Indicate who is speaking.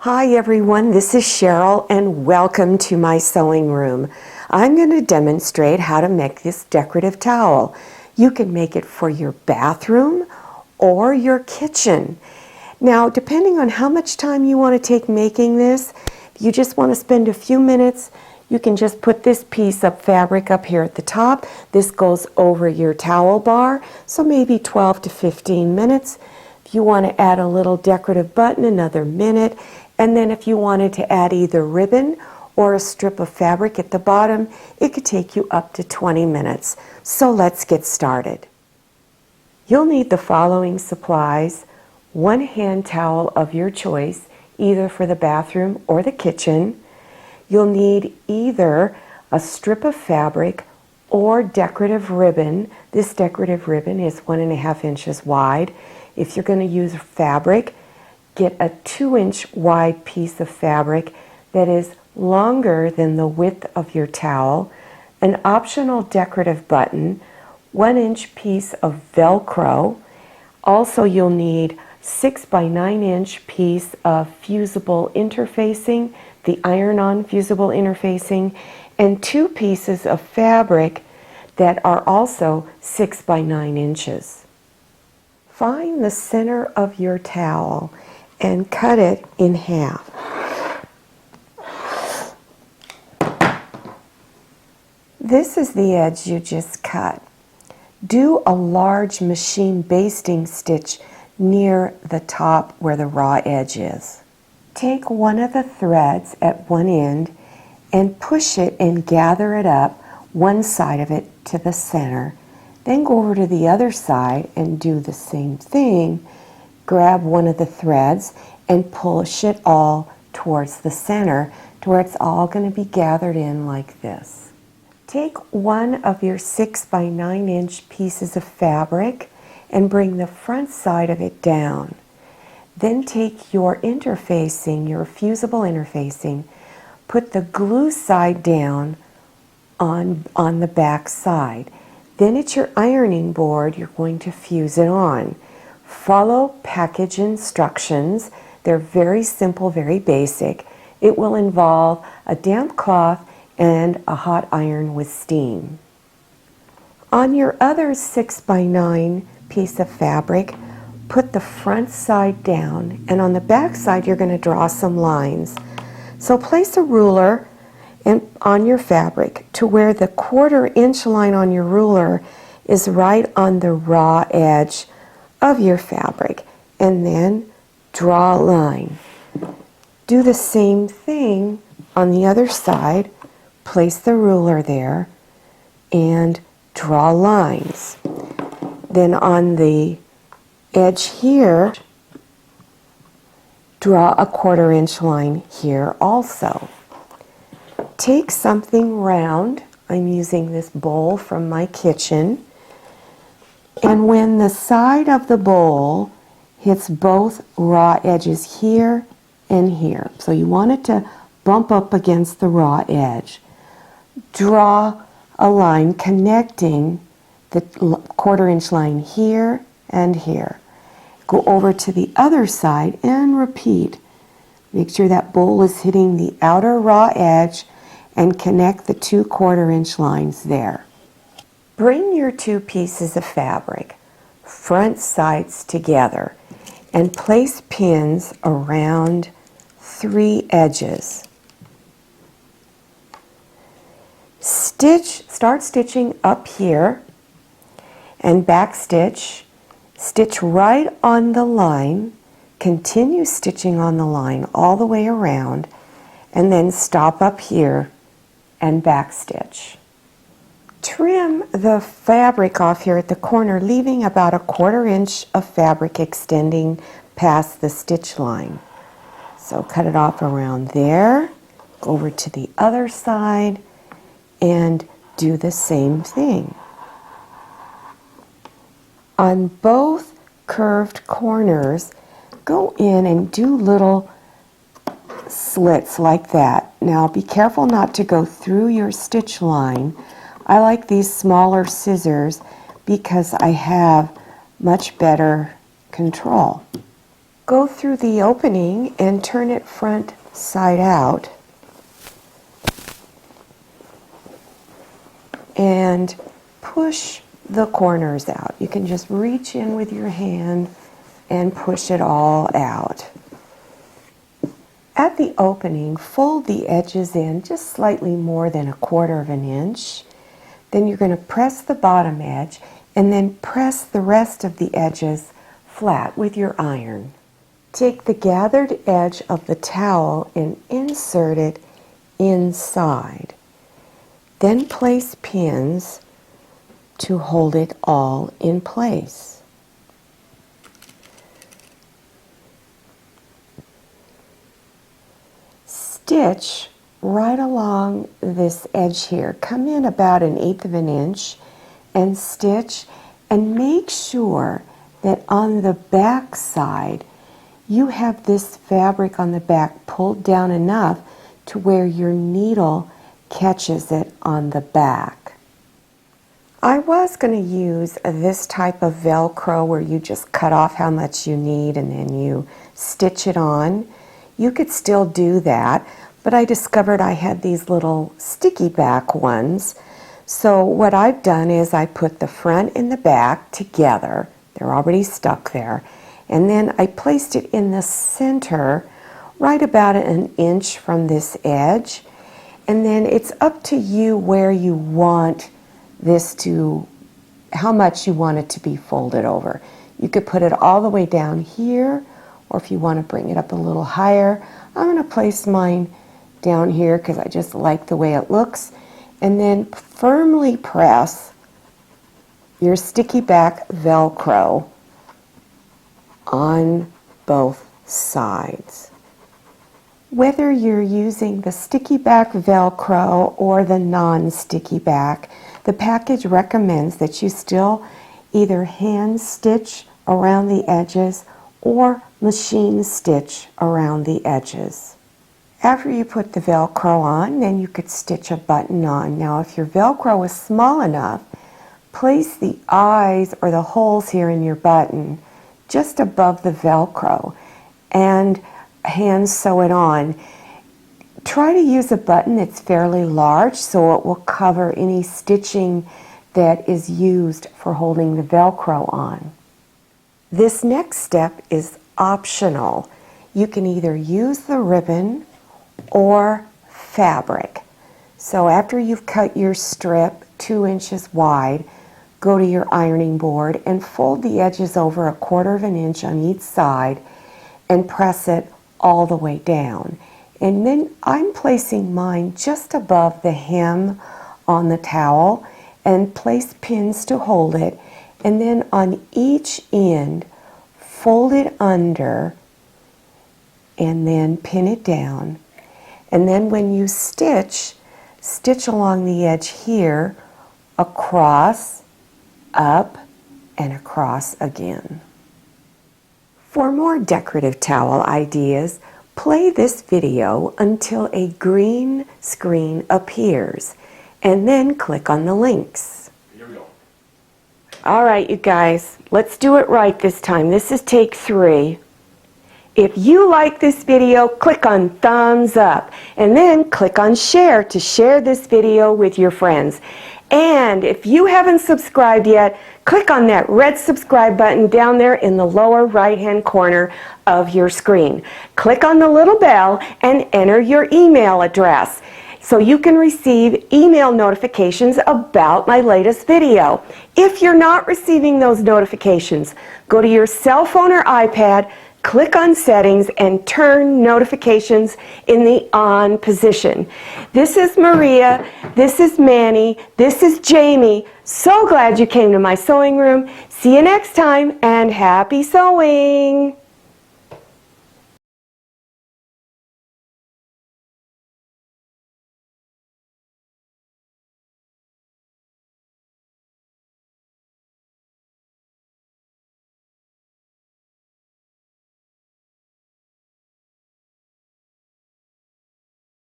Speaker 1: Hi everyone, this is Cheryl and welcome to my sewing room. I'm going to demonstrate how to make this decorative towel. You can make it for your bathroom or your kitchen. Now, depending on how much time you want to take making this, if you just want to spend a few minutes, you can just put this piece of fabric up here at the top. This goes over your towel bar, so maybe 12 to 15 minutes. If you want to add a little decorative button, another minute. And then if you wanted to add either ribbon or a strip of fabric at the bottom, it could take you up to 20 minutes. So let's get started. You'll need the following supplies: one hand towel of your choice, either for the bathroom or the kitchen. You'll need either a strip of fabric or decorative ribbon. This decorative ribbon is 1.5 inches wide. If you're going to use fabric, get a 2-inch wide piece of fabric that is longer than the width of your towel, an optional decorative button, 1-inch piece of Velcro. Also, you'll need 6 by 9 inch piece of fusible interfacing, the iron-on fusible interfacing, and 2 pieces of fabric that are also 6 by 9 inches. Find the center of your towel and cut it in half. This is the edge you just cut. Do a large machine basting stitch near the top where the raw edge is. Take one of the threads at one end and push it and gather it up, one side of it to the center. Then go over to the other side and do the same thing. Grab one of the threads and push it all towards the center to where it's all going to be gathered in like this. Take one of your 6 by 9 inch pieces of fabric and bring the front side of it down. Then take your interfacing, your fusible interfacing, put the glue side down on the back side. Then at your ironing board, you're going to fuse it on. Follow package instructions. They're very simple, very basic. It will involve a damp cloth and a hot iron with steam. On your other 6 by 9 piece of fabric, put the front side down, and on the back side you're going to draw some lines. So place a ruler on your fabric to where the 1/4 inch line on your ruler is right on the raw edge of your fabric, and then draw a line. Do the same thing on the other side. Place the ruler there and draw lines. Then on the edge here, draw a 1/4 inch line here also. Take something round. I'm using this bowl from my kitchen. And when the side of the bowl hits both raw edges here and here, so you want it to bump up against the raw edge, draw a line connecting the 1/4 inch line here and here. Go over to the other side and repeat. Make sure that bowl is hitting the outer raw edge and connect the 2 1/4 inch lines there. Bring your 2 pieces of fabric, front sides together, and place pins around 3 edges. Start stitching up here and back stitch. Stitch right on the line. Continue stitching on the line all the way around, and then stop up here and back stitch. Trim the fabric off here at the corner, leaving about a 1/4 inch of fabric extending past the stitch line. So cut it off around there, go over to the other side, and do the same thing. On both curved corners, go in and do little slits like that. Now be careful not to go through your stitch line. I like these smaller scissors because I have much better control. Go through the opening and turn it front side out. And push the corners out. You can just reach in with your hand and push it all out. At the opening, fold the edges in just slightly more than 1/4 of an inch. Then you're going to press the bottom edge and then press the rest of the edges flat with your iron. Take the gathered edge of the towel and insert it inside. Then place pins to hold it all in place. Stitch right along this edge here. Come in about 1/8 of an inch and stitch, and make sure that on the back side you have this fabric on the back pulled down enough to where your needle catches it on the back. I was going to use this type of Velcro where you just cut off how much you need and then you stitch it on. You could still do that, but I discovered I had these little sticky back ones. So what I've done is I put the front and the back together. They're already stuck there. And then I placed it in the center, right about 1 inch from this edge. And then it's up to you where you want this to, how much you want it to be folded over. You could put it all the way down here, or if you want to bring it up a little higher. I'm going to place mine down here because I just like the way it looks. And then firmly press your sticky back Velcro on both sides. Whether you're using the sticky back Velcro or the non-sticky back, the package recommends that you still either hand stitch around the edges or machine stitch around the edges. After you put the Velcro on, then you could stitch a button on. Now if your Velcro is small enough, place the eyes or the holes here in your button just above the Velcro and hand sew it on. Try to use a button that's fairly large so it will cover any stitching that is used for holding the Velcro on. This next step is optional. You can either use the ribbon or fabric. So after you've cut your strip 2 inches wide, go to your ironing board and fold the edges over 1/4 of an inch on each side and press it all the way down. And then I'm placing mine just above the hem on the towel and place pins to hold it, and then on each end fold it under and then pin it down. And then when you stitch, stitch along the edge here, across, up, and across again. For more decorative towel ideas, play this video until a green screen appears, and then click on the links.
Speaker 2: Here we go.
Speaker 1: All right, you guys, let's do it right this time. This is take 3. If you like this video, click on thumbs up, and then click on share to share this video with your friends. And if you haven't subscribed yet, click on that red subscribe button down there in the lower right-hand corner of your screen. Click on the little bell and enter your email address so you can receive email notifications about my latest video. If you're not receiving those notifications, go to your cell phone or iPad, click on settings and turn notifications in the on position. This is Maria, this is Manny, this is Jamie. So glad you came to my sewing room. See you next time and happy sewing!